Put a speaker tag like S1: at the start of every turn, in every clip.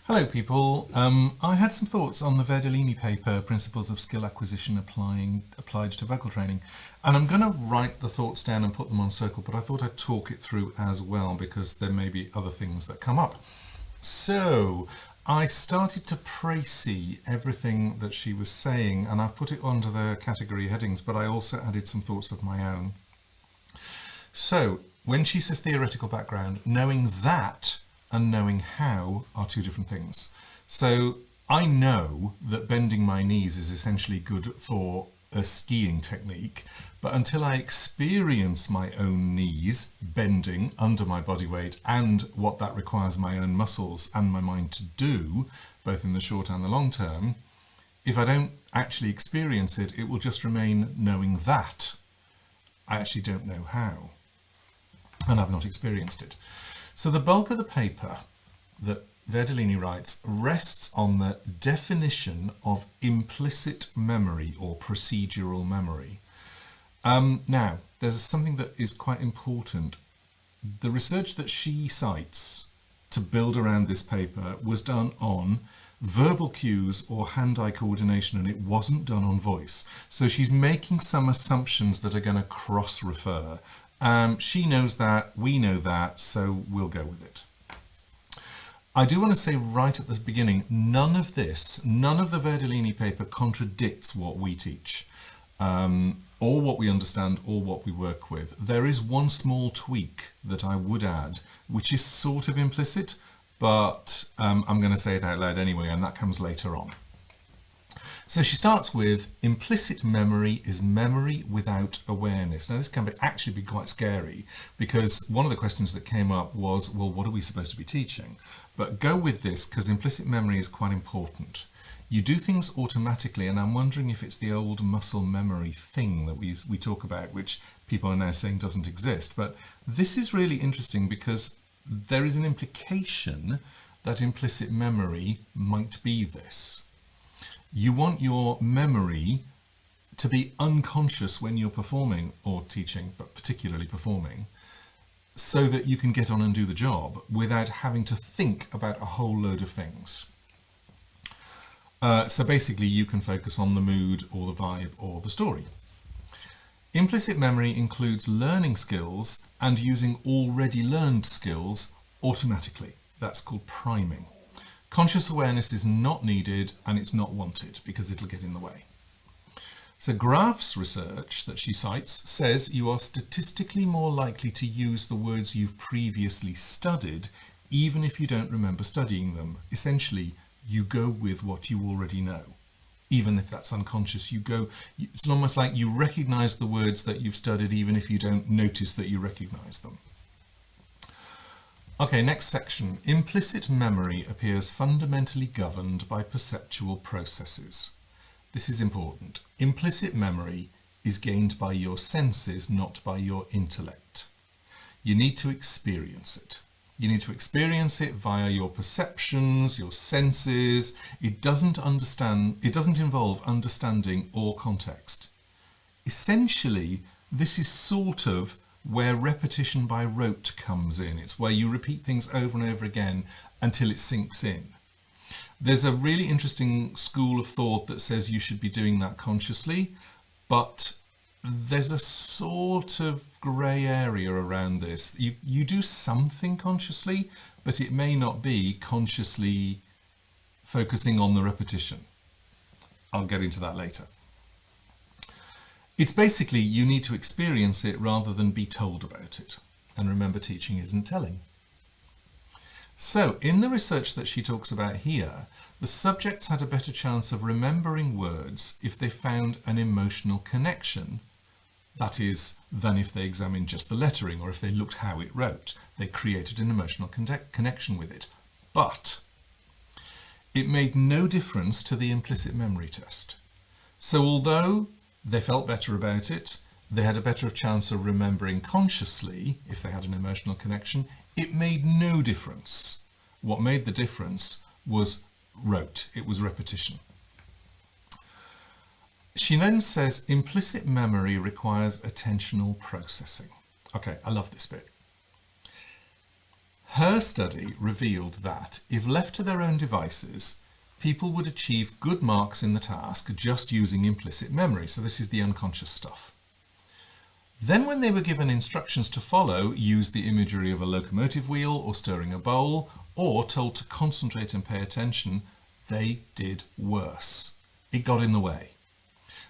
S1: Hello people, I had some thoughts on the Verdolini paper, Principles of Skill Acquisition Applied to Vocal Training, and I'm going to write the thoughts down and put them on circle, but I thought I'd talk it through as well because there may be other things that come up. So I started to précis everything that she was saying, and I've put it onto the category headings, but I also added some thoughts of my own. So when she says theoretical background, knowing that and knowing how are two different things. So I know that bending my knees is essentially good for a skiing technique, but until I experience my own knees bending under my body weight and what that requires my own muscles and my mind to do, both in the short and the long term, if I don't actually experience it, it will just remain knowing that. I actually don't know how, and I've not experienced it. So the bulk of the paper that Verdolini writes rests on the definition of implicit memory or procedural memory. Now, there's something that is quite important. The research that she cites to build around this paper was done on verbal cues or hand-eye coordination, and it wasn't done on voice. So she's making some assumptions that are going to cross-refer. She knows that, we know that, so we'll go with it. I do want to say right at the beginning, none of the Verdolini paper contradicts what we teach, or what we understand, or what we work with. There is one small tweak that I would add, which is sort of implicit, but I'm going to say it out loud anyway, and that comes later on. So she starts with, implicit memory is memory without awareness. Now this can actually be quite scary, because one of the questions that came up was, well, what are we supposed to be teaching? But go with this, because implicit memory is quite important. You do things automatically, and I'm wondering if it's the old muscle memory thing that we talk about, which people are now saying doesn't exist. But this is really interesting because there is an implication that implicit memory might be this. You want your memory to be unconscious when you're performing or teaching, but particularly performing, so that you can get on and do the job without having to think about a whole load of things. So basically you can focus on the mood or the vibe or the story. Implicit memory includes learning skills and using already learned skills automatically. That's called priming. Conscious awareness is not needed and it's not wanted because it'll get in the way. So Graf's research that she cites says you are statistically more likely to use the words you've previously studied even if you don't remember studying them. Essentially, you go with what you already know. Even if that's unconscious, it's almost like you recognize the words that you've studied even if you don't notice that you recognize them. Okay, next section. Implicit memory appears fundamentally governed by perceptual processes. This is important. Implicit memory is gained by your senses, not by your intellect. You need to experience it. You need to experience it via your perceptions, your senses. It doesn't involve understanding or context. Essentially, this is sort of where repetition by rote comes in. It's where you repeat things over and over again until it sinks in. There's a really interesting school of thought that says you should be doing that consciously, but there's a sort of grey area around this. You do something consciously, but it may not be consciously focusing on the repetition. I'll get into that later. It's basically you need to experience it rather than be told about it. And remember, teaching isn't telling. So in the research that she talks about here, the subjects had a better chance of remembering words if they found an emotional connection, that is, than if they examined just the lettering or if they looked how it wrote. They created an emotional connection with it. But it made no difference to the implicit memory test. So although they felt better about it, they had a better chance of remembering consciously if they had an emotional connection, it made no difference. What made the difference was rote, it was repetition. She then says implicit memory requires attentional processing. Okay, I love this bit. Her study revealed that if left to their own devices, people would achieve good marks in the task just using implicit memory. So this is the unconscious stuff. Then when they were given instructions to follow, use the imagery of a locomotive wheel or stirring a bowl, or told to concentrate and pay attention, they did worse. It got in the way.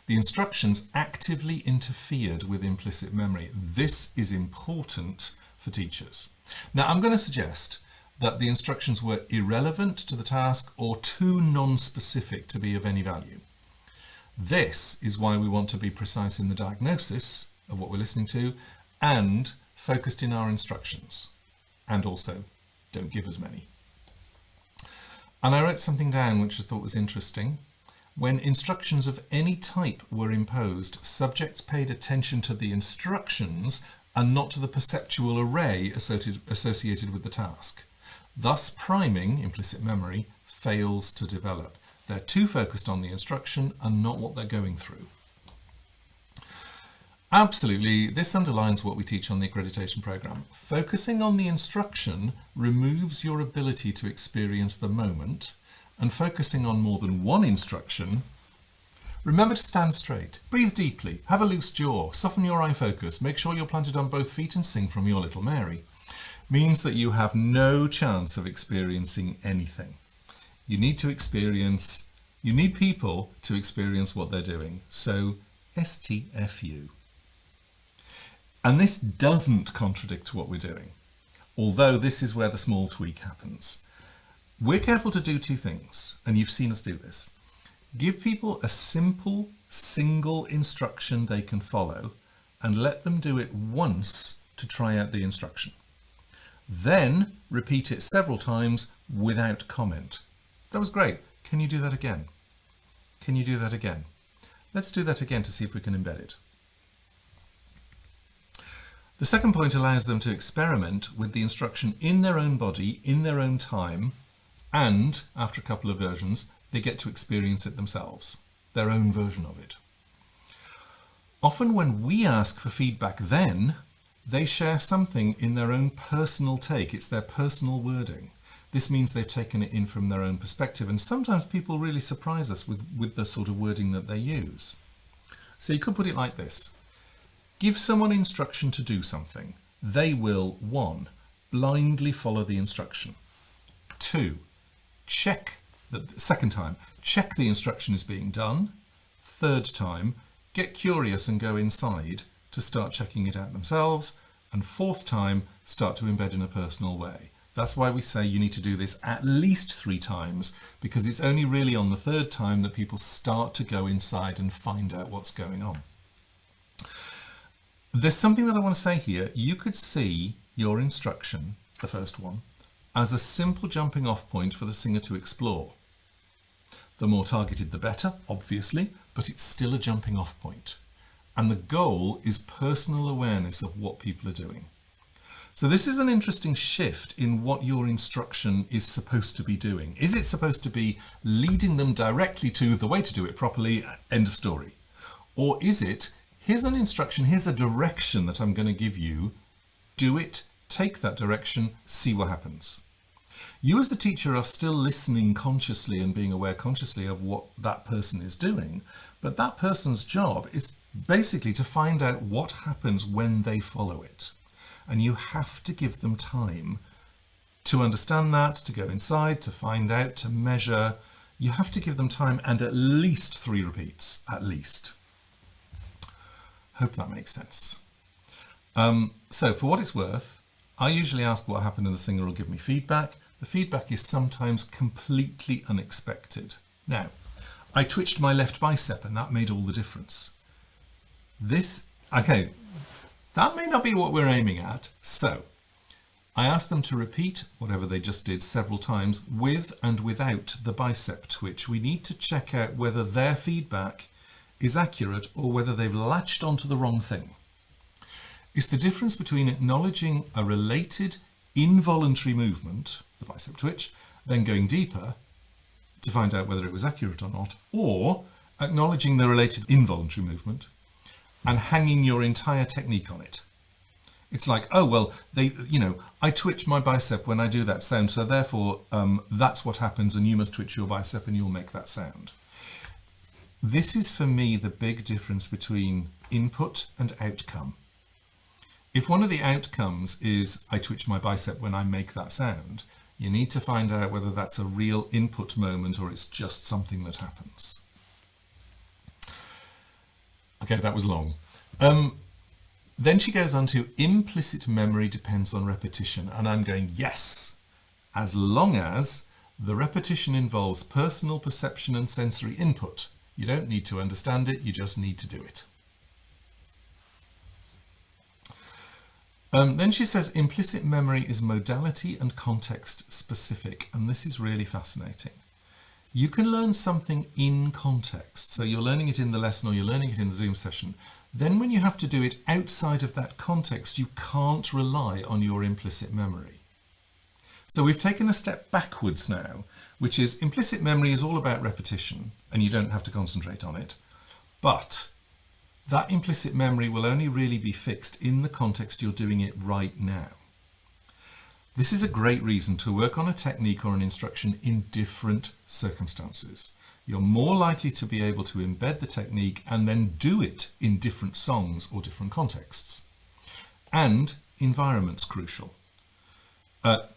S1: The instructions actively interfered with implicit memory. This is important for teachers. Now, I'm going to suggest that the instructions were irrelevant to the task or too non-specific to be of any value. This is why we want to be precise in the diagnosis of what we're listening to and focused in our instructions, and also don't give as many. And I wrote something down which I thought was interesting. When instructions of any type were imposed, subjects paid attention to the instructions and not to the perceptual array associated with the task. Thus, priming, implicit memory, fails to develop. They're too focused on the instruction and not what they're going through. Absolutely, this underlines what we teach on the accreditation programme. Focusing on the instruction removes your ability to experience the moment, and focusing on more than one instruction, remember to stand straight, breathe deeply, have a loose jaw, soften your eye focus, make sure you're planted on both feet and sing from your little Mary, means that you have no chance of experiencing anything. You need people to experience what they're doing. So STFU. And this doesn't contradict what we're doing, although this is where the small tweak happens. We're careful to do two things, and you've seen us do this. Give people a simple, single instruction they can follow and let them do it once to try out the instruction. Then repeat it several times without comment. That was great. Can you do that again? Can you do that again? Let's do that again to see if we can embed it. The second point allows them to experiment with the instruction in their own body, in their own time, and after a couple of versions, they get to experience it themselves, their own version of it. Often when we ask for feedback then, they share something in their own personal take. It's their personal wording. This means they've taken it in from their own perspective, and sometimes people really surprise us with the sort of wording that they use. So you could put it like this. Give someone instruction to do something. They will, 1, blindly follow the instruction. 2, check the instruction is being done. 3rd time, get curious and go inside to start checking it out themselves. And 4th time, start to embed in a personal way. That's why we say you need to do this at least 3 times, because it's only really on the 3rd time that people start to go inside and find out what's going on. There's something that I want to say here. You could see your instruction, the first one, as a simple jumping off point for the singer to explore. The more targeted the better, obviously, but it's still a jumping off point. And the goal is personal awareness of what people are doing. So this is an interesting shift in what your instruction is supposed to be doing. Is it supposed to be leading them directly to the way to do it properly, end of story? Or is it, here's an instruction, here's a direction that I'm going to give you, do it, take that direction, see what happens. You as the teacher are still listening consciously and being aware consciously of what that person is doing, but that person's job is basically to find out what happens when they follow it. And you have to give them time to understand that, to go inside, to find out, to measure. You have to give them time and at least 3 repeats, at least. Hope that makes sense. So for what it's worth, I usually ask what happened and the singer will give me feedback. The feedback is sometimes completely unexpected. Now, I twitched my left bicep and that made all the difference. Okay, that may not be what we're aiming at. So I asked them to repeat whatever they just did several times with and without the bicep twitch. We need to check out whether their feedback is accurate or whether they've latched onto the wrong thing. It's the difference between acknowledging a related involuntary movement, the bicep twitch, then going deeper to find out whether it was accurate or not, or acknowledging the related involuntary movement and hanging your entire technique on it. It's like, oh, well, I twitch my bicep when I do that sound, so therefore that's what happens, and you must twitch your bicep and you'll make that sound. This is, for me, the big difference between input and outcome. If one of the outcomes is I twitch my bicep when I make that sound, you need to find out whether that's a real input moment or it's just something that happens. Okay, that was long. Then she goes on to implicit memory depends on repetition. And I'm going, yes, as long as the repetition involves personal perception and sensory input. You don't need to understand it, you just need to do it. Then she says implicit memory is modality and context specific. And this is really fascinating. You can learn something in context. So you're learning it in the lesson or you're learning it in the Zoom session. Then when you have to do it outside of that context, you can't rely on your implicit memory. So we've taken a step backwards now, which is implicit memory is all about repetition and you don't have to concentrate on it. But that implicit memory will only really be fixed in the context you're doing it right now. This is a great reason to work on a technique or an instruction in different circumstances. You're more likely to be able to embed the technique and then do it in different songs or different contexts. And environment's crucial.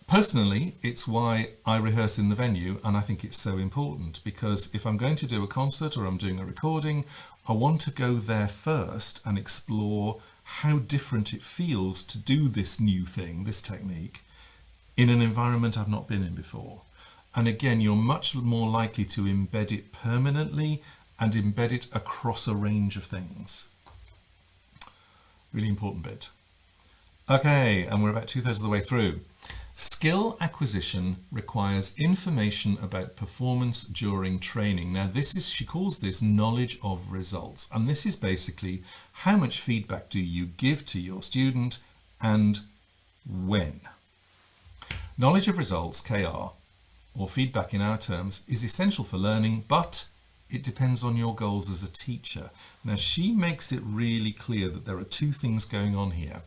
S1: Personally, it's why I rehearse in the venue, and I think it's so important, because if I'm going to do a concert or I'm doing a recording, I want to go there first and explore how different it feels to do this new thing, this technique, in an environment I've not been in before. And again, you're much more likely to embed it permanently and embed it across a range of things. Really important bit. Okay, and we're about 2/3 of the way through. Skill acquisition requires information about performance during training. Now she calls this knowledge of results. And this is basically how much feedback do you give to your student and when. Knowledge of results, KR, or feedback in our terms, is essential for learning, but it depends on your goals as a teacher. Now she makes it really clear that there are two things going on here.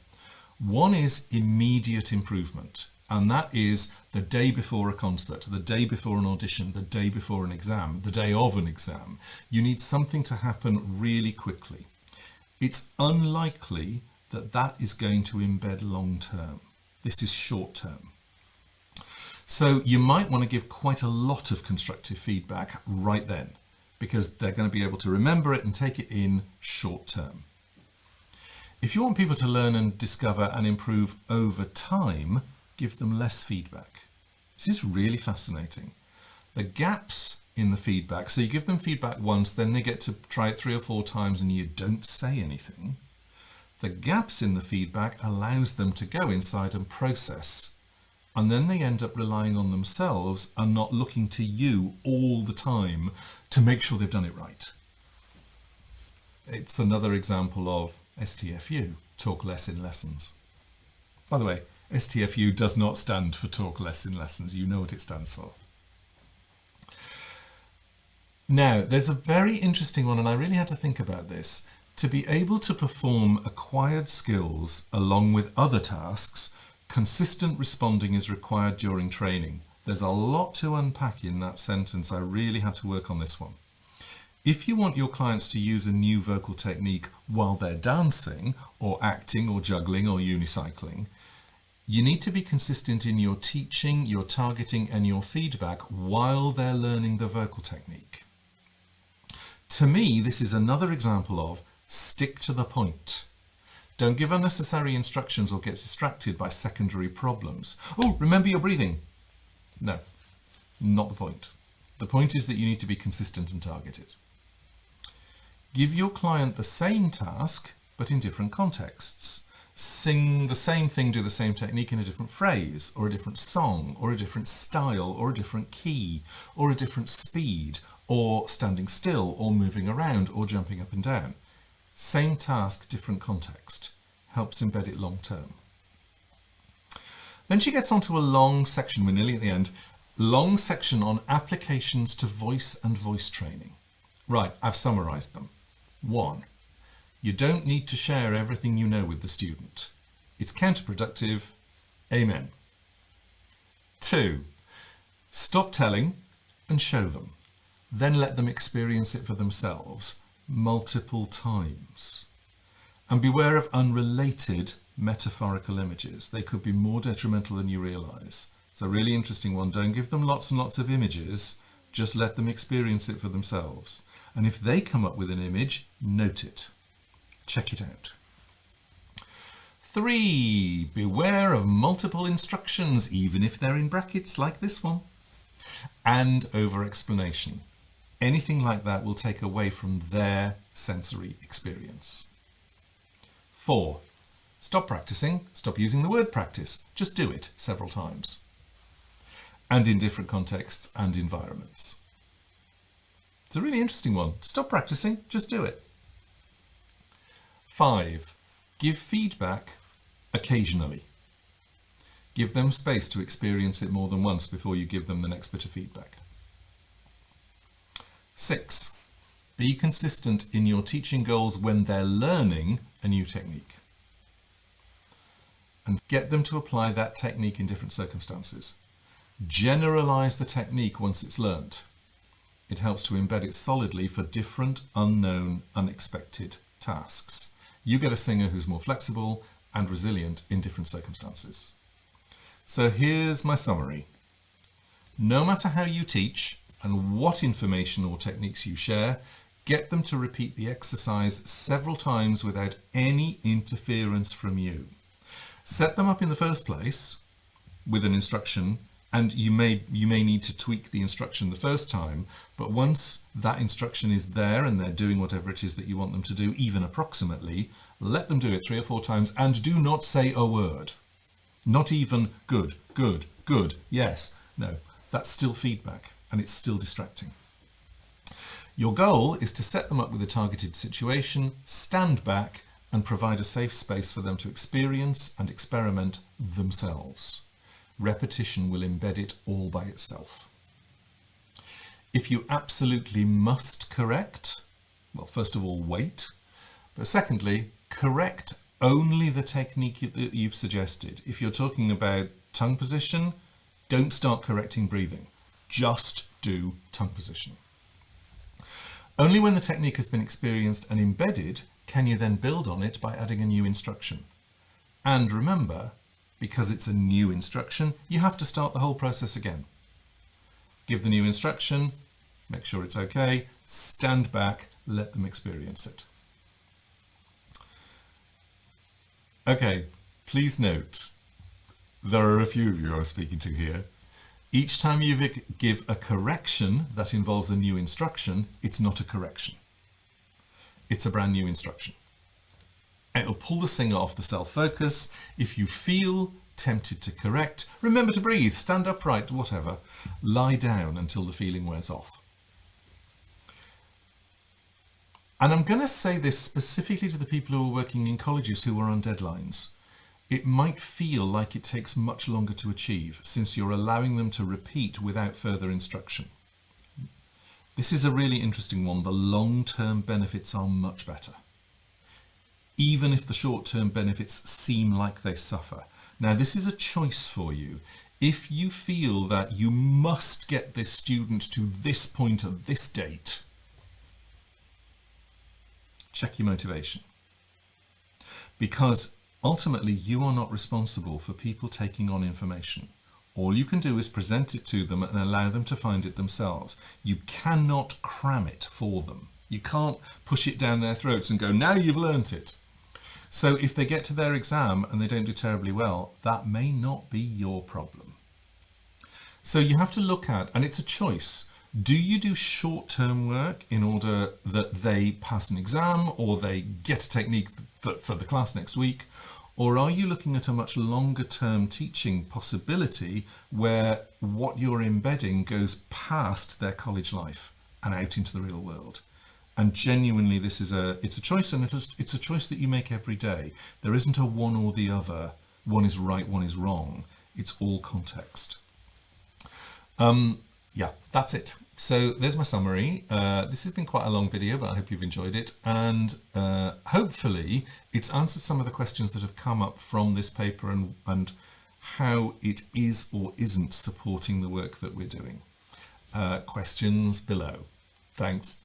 S1: One is immediate improvement, and that is the day before a concert, the day before an audition, the day before an exam, the day of an exam. You need something to happen really quickly. It's unlikely that that is going to embed long term. This is short term. So you might want to give quite a lot of constructive feedback right then, because they're going to be able to remember it and take it in short term. If you want people to learn and discover and improve over time, give them less feedback. This is really fascinating. The gaps in the feedback, so you give them feedback once, then they get to try it 3 or 4 times and you don't say anything. The gaps in the feedback allows them to go inside and process. And then they end up relying on themselves and not looking to you all the time to make sure they've done it right. It's another example of STFU, talk less in lessons. By the way, STFU does not stand for talk less in lessons. You know what it stands for. Now, there's a very interesting one, and I really had to think about this. To be able to perform acquired skills along with other tasks, consistent responding is required during training. There's a lot to unpack in that sentence. I really had to work on this one. If you want your clients to use a new vocal technique while they're dancing or acting or juggling or unicycling, you need to be consistent in your teaching, your targeting and your feedback while they're learning the vocal technique. To me, this is another example of stick to the point. Don't give unnecessary instructions or get distracted by secondary problems. Oh, remember your breathing. No, not the point. The point is that you need to be consistent and targeted. Give your client the same task, but in different contexts. Sing the same thing, do the same technique in a different phrase, or a different song, or a different style, or a different key, or a different speed, or standing still, or moving around, or jumping up and down. Same task, different context. Helps embed it long term. Then she gets onto a long section, we're nearly at the end, long section on applications to voice and voice training. Right, I've summarised them. 1. You don't need to share everything you know with the student. It's counterproductive. Amen. 2. Stop telling and show them. Then let them experience it for themselves multiple times. And beware of unrelated metaphorical images. They could be more detrimental than you realise. It's a really interesting one. Don't give them lots and lots of images. Just let them experience it for themselves. And if they come up with an image, note it. Check it out. 3. Beware of multiple instructions, even if they're in brackets like this one. And over-explanation. Anything like that will take away from their sensory experience. 4. Stop practicing. Stop using the word practice. Just do it several times. And in different contexts and environments. It's a really interesting one. Stop practicing. Just do it. 5. Give feedback occasionally. Give them space to experience it more than once before you give them the next bit of feedback. 6. Be consistent in your teaching goals when they're learning a new technique. And get them to apply that technique in different circumstances. Generalize the technique once it's learnt. It helps to embed it solidly for different, unknown, unexpected tasks. You get a singer who's more flexible and resilient in different circumstances. So here's my summary. No matter how you teach and what information or techniques you share, get them to repeat the exercise several times without any interference from you. Set them up in the first place with an instruction, and you may need to tweak the instruction the first time, but once that instruction is there and they're doing whatever it is that you want them to do, even approximately, let them do it 3 or 4 times and do not say a word. Not even good, good, good, yes, no. That's still feedback and it's still distracting. Your goal is to set them up with a targeted situation, stand back and provide a safe space for them to experience and experiment themselves. Repetition will embed it all by itself. If you absolutely must correct, well, first of all, wait. But secondly, correct only the technique that you've suggested. If you're talking about tongue position, don't start correcting breathing. Just do tongue position. Only when the technique has been experienced and embedded can you then build on it by adding a new instruction. And remember, because it's a new instruction, you have to start the whole process again. Give the new instruction, make sure it's okay, stand back, let them experience it. Okay, please note, there are a few of you I'm speaking to here. Each time you give a correction that involves a new instruction, it's not a correction. It's a brand new instruction. It'll pull the singer off the self-focus. If you feel tempted to correct, remember to breathe, stand upright, whatever. Lie down until the feeling wears off. And I'm going to say this specifically to the people who are working in colleges who are on deadlines. It might feel like it takes much longer to achieve since you're allowing them to repeat without further instruction. This is a really interesting one. The long-term benefits are much better, even if the short-term benefits seem like they suffer. Now, this is a choice for you. If you feel that you must get this student to this point at this date, check your motivation. Because ultimately, you are not responsible for people taking on information. All you can do is present it to them and allow them to find it themselves. You cannot cram it for them. You can't push it down their throats and go, now you've learnt it. So if they get to their exam and they don't do terribly well, that may not be your problem. So you have to look at, and it's a choice, do you do short-term work in order that they pass an exam or they get a technique for the class next week? Or are you looking at a much longer term teaching possibility where what you're embedding goes past their college life and out into the real world? And genuinely, it's a choice, and it's a choice that you make every day. There isn't a one or the other. One is right, one is wrong. It's all context. Yeah, that's it. So there's my summary. This has been quite a long video, but I hope you've enjoyed it. And hopefully it's answered some of the questions that have come up from this paper and how it is or isn't supporting the work that we're doing. Questions below. Thanks.